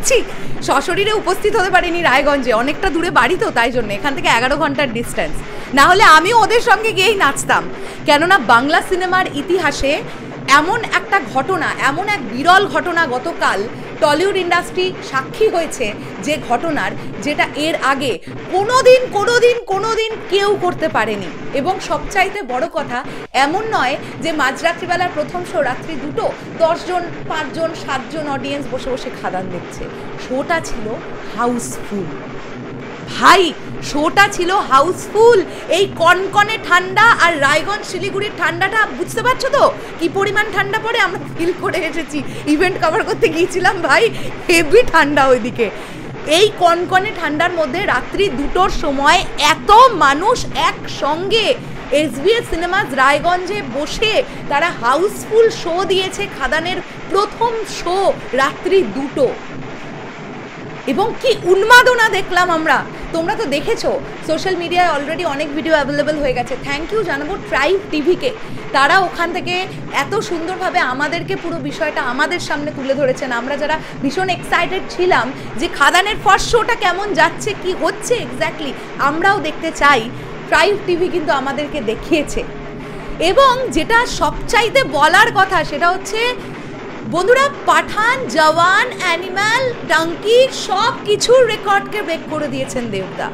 ছি, সশরীরে উপস্থিত হতে পারিনি রায়গঞ্জে, অনেকটা দূরে বাড়ি তো, তাই জন্য এখান থেকে 11 ঘন্টার ডিস্টেন্স। না হলে আমিও ওদের সঙ্গে গিয়েই নাচতাম, কেননা বাংলা সিনেমার ইতিহাসে এমন একটা ঘটনা, এমন এক বিরল ঘটনা গতকাল টলিউড ইন্ডাস্ট্রি সাক্ষী হয়েছে, যে ঘটনার যেটা এর আগে কোনোদিন কেউ করতে পারেনি। এবং সবচাইতে বড় কথা, এমন নয় যে মাঝরাত্রিবেলার প্রথম শো রাত্রি 2টো 10 জন 5 জন 7 জন অডিয়েন্স বসে বসে খাদান দেখছে। শোটা ছিল হাউসফুল ভাই, শোটা ছিল হাউসফুল। এই কনকনে ঠান্ডা আর রায়গঞ্জ শিলিগুড়ির ঠান্ডাটা বুঝতে পারছো তো কি পরিমাণ ঠান্ডা পড়ে, আমরা ফিল করে এসেছি, ইভেন্ট কভার করতে গিয়েছিলাম ভাই, হেভি ঠান্ডা ওইদিকে। এই কনকনে ঠান্ডার মধ্যে রাত্রি 2টোর সময় এত মানুষ একসঙ্গে এসবিএস সিনেমাস রায়গঞ্জে বসে তারা হাউসফুল শো দিয়েছে, খাদানের প্রথম শো রাত্রি 2টো। এবং কি উন্মাদনা দেখলাম আমরা, তোমরা তো দেখেছো সোশ্যাল মিডিয়ায় অলরেডি অনেক ভিডিও অ্যাভেলেবেল হয়ে গেছে। থ্যাংক ইউ জানাবো ট্রাইব টিভিকে, তারা ওখান থেকে এত সুন্দরভাবে আমাদেরকে পুরো বিষয়টা আমাদের সামনে তুলে ধরেছেন। আমরা যারা ভীষণ এক্সাইটেড ছিলাম যে খাদানের ফার্স্ট শোটা কেমন যাচ্ছে, কি হচ্ছে এক্স্যাক্টলি আমরাও দেখতে চাই, ট্রাইব টিভি কিন্তু আমাদেরকে দেখিয়েছে। এবং যেটা সবচাইতে বলার কথা সেটা হচ্ছে বন্ধুরা, পাঠান, জওয়ান, অ্যানিম্যাল, ডাঙ্কি সব কিছুর রেকর্ডকে ব্রেক করে দিয়েছেন দেবদা।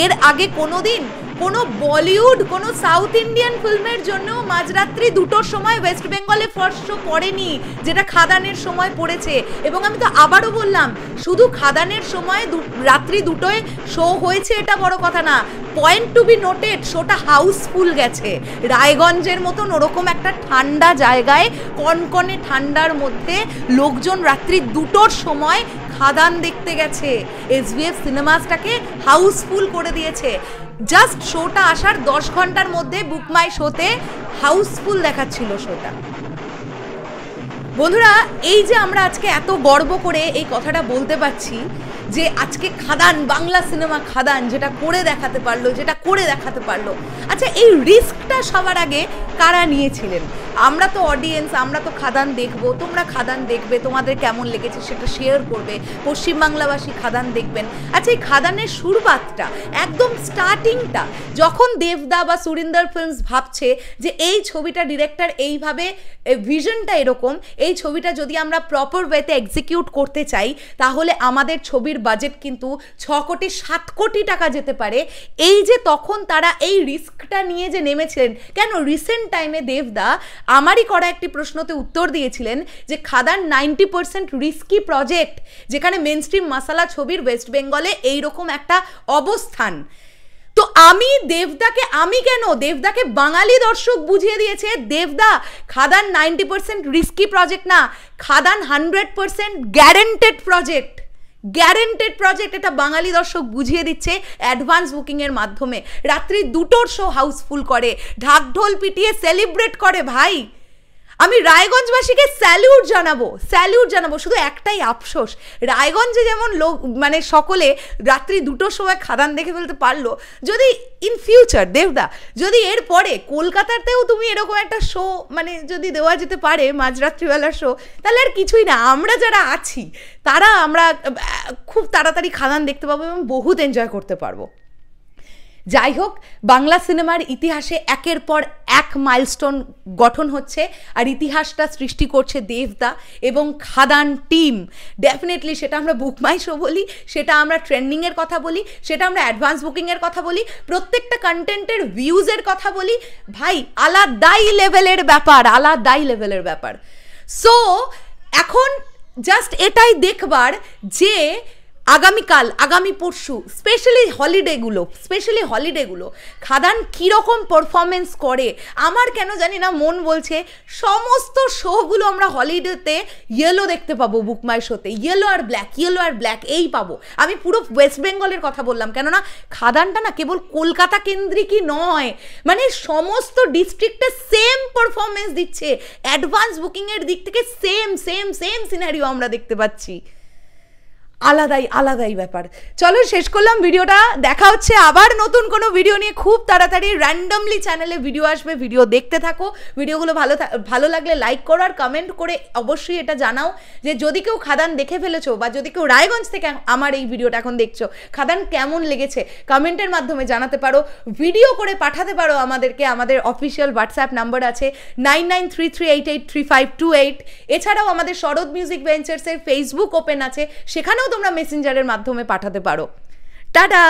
এর আগে কোনোদিন কোনো বলিউড, কোনো সাউথ ইন্ডিয়ান ফিল্মের জন্য মাঝরাত্রি 2টোর সময় ওয়েস্ট বেঙ্গলে ফার্স্ট শো পড়েনি, যেটা খাদানের সময় পড়েছে। এবং আমি তো আবারও বললাম, শুধু খাদানের সময় রাত্রি 2টোয় শো হয়েছে এটা বড় কথা না, পয়েন্ট টু বি নোটেড, শোটা হাউসফুল গেছে। রায়গঞ্জের মতন ওরকম একটা ঠান্ডা জায়গায়, কনকনে ঠান্ডার মধ্যে লোকজন রাত্রি 2টোর সময় খাদান দেখতে গেছে। এসবিএফ সিনেমাসটাকে হাউসফুল করে দিয়েছে। জাস্ট শোটা আসার 10 ঘন্টার মধ্যে বুক মাই শোতে হাউসফুল দেখাচ্ছিল শোটা। বন্ধুরা, এই যে আমরা আজকে এত গর্ব করে এই কথাটা বলতে পারছি যে আজকে খাদান, বাংলা সিনেমা খাদান যেটা করে দেখাতে পারলো, আচ্ছা এই রিস্কটা সবার আগে কারা নিয়েছিলেন? আমরা তো অডিয়েন্স, আমরা তো খাদান দেখবো, তোমরা খাদান দেখবে, তোমাদের কেমন লেগেছে সেটা শেয়ার করবে, পশ্চিমবাংলাবাসী খাদান দেখবেন। আচ্ছা এই খাদানের শুরুয়াতটা, একদম স্টার্টিংটা, যখন দেবদা বা সুরিন্দর ফিল্মস ভাবছে যে এই ছবিটা ডিরেক্টর এইভাবে, ভিশনটা এরকম, এই ছবিটা যদি আমরা প্রপার ওয়েতে এক্সিকিউট করতে চাই তাহলে আমাদের ছবির বাজেট কিন্তু 6 কোটি 7 কোটি টাকা যেতে পারে। এই যে তখন তারা এই রিস্কটা নিয়ে যে নেমেছিলেন, কেন রিসেন্ট টাইমে দেবদা আমারই করা একটি প্রশ্নতে উত্তর দিয়েছিলেন যে খাদান 90% রিস্কি প্রজেক্ট, যেখানে মেনস্ট্রিম মাসালা ছবির ওয়েস্ট বেঙ্গলে এইরকম একটা অবস্থান। তো দেবদাকে বাঙালি দর্শক বুঝিয়ে দিয়েছে, দেবদা খাদান 90% রিস্কি প্রজেক্ট না, খাদান 100% গ্যারেন্টেড প্রজেক্ট, এটা বাঙালি দর্শক বুঝিয়ে দিচ্ছে অ্যাডভান্স বুকিংয়ের মাধ্যমে। রাত্রি 2টোর শো হাউসফুল করে, ঢাকঢোল পিটিয়ে সেলিব্রেট করে। ভাই আমি রায়গঞ্জবাসীকে স্যালিউট জানাবো। শুধু একটাই আফসোস, রায়গঞ্জে যেমন লোক মানে সকলে রাত্রি 2টোর সময় খাদান দেখে ফেলতে পারলো, যদি ইন ফিউচার দেবদা যদি এর পরে কলকাতাতেও তুমি এরকম একটা শো মানে যদি দেওয়া যেতে পারে মাঝরাত্রিবেলার শো, তাহলে আর কিছুই না, আমরা যারা আছি আমরা খুব তাড়াতাড়ি খাদান দেখতে পাবো এবং বহুত এনজয় করতে পারবো। যাই হোক, বাংলা সিনেমার ইতিহাসে একের পর এক মাইলস্টোন গঠন হচ্ছে, আর ইতিহাসটা সৃষ্টি করছে দেবদা এবং খাদান টিম। ডেফিনেটলি সেটা আমরা বুক মাই শো বলি, সেটা আমরা ট্রেন্ডিংয়ের কথা বলি, সেটা আমরা অ্যাডভান্স বুকিংয়ের কথা বলি, প্রত্যেকটা কন্টেন্টের ভিউজের কথা বলি, ভাই আলাদাই লেভেলের ব্যাপার। সো এখন জাস্ট এটাই দেখবার যে আগামী পরশু স্পেশালি হলিডেগুলো খাদান কীরকম পারফরমেন্স করে। আমার কেন জানি না মন বলছে সমস্ত শোগুলো আমরা হলিডেতে ইয়েলো দেখতে পাবো, বুক মাই শোতে ইয়েলো আর ব্ল্যাক এই পাবো। আমি পুরো ওয়েস্ট বেঙ্গলের কথা বললাম, কেননা খাদানটা না কেবল কলকাতা কেন্দ্রিকই নয়, মানে সমস্ত ডিস্ট্রিক্টে সেম পারফরমেন্স দিচ্ছে, অ্যাডভান্স বুকিংয়ের দিক থেকে সেম সিনারিও আমরা দেখতে পাচ্ছি। আলাদাই ব্যাপার। চলো শেষ করলাম ভিডিওটা, দেখা হচ্ছে আবার নতুন কোনো ভিডিও নিয়ে খুব তাড়াতাড়ি। র্যান্ডমলি চ্যানেলে ভিডিও আসবে, ভিডিও দেখতে থাকো। ভিডিওগুলো ভালো লাগলে লাইক করো আর কমেন্ট করে অবশ্যই এটা জানাও যে যদি কেউ খাদান দেখে ফেলেছো বা যদি কেউ রায়গঞ্জ থেকে আমার এই ভিডিওটা এখন দেখছো, খাদান কেমন লেগেছে কমেন্টের মাধ্যমে জানাতে পারো, ভিডিও করে পাঠাতে পারো আমাদেরকে। আমাদের অফিসিয়াল হোয়াটসঅ্যাপ নাম্বার আছে 9933883528। এছাড়াও আমাদের শরৎ মিউজিক ভেঞ্চার্সের ফেসবুক ওপেন আছে, সেখানেও তোমরা মেসেঞ্জারের মাধ্যমে পাঠাতে পারো। টাটা।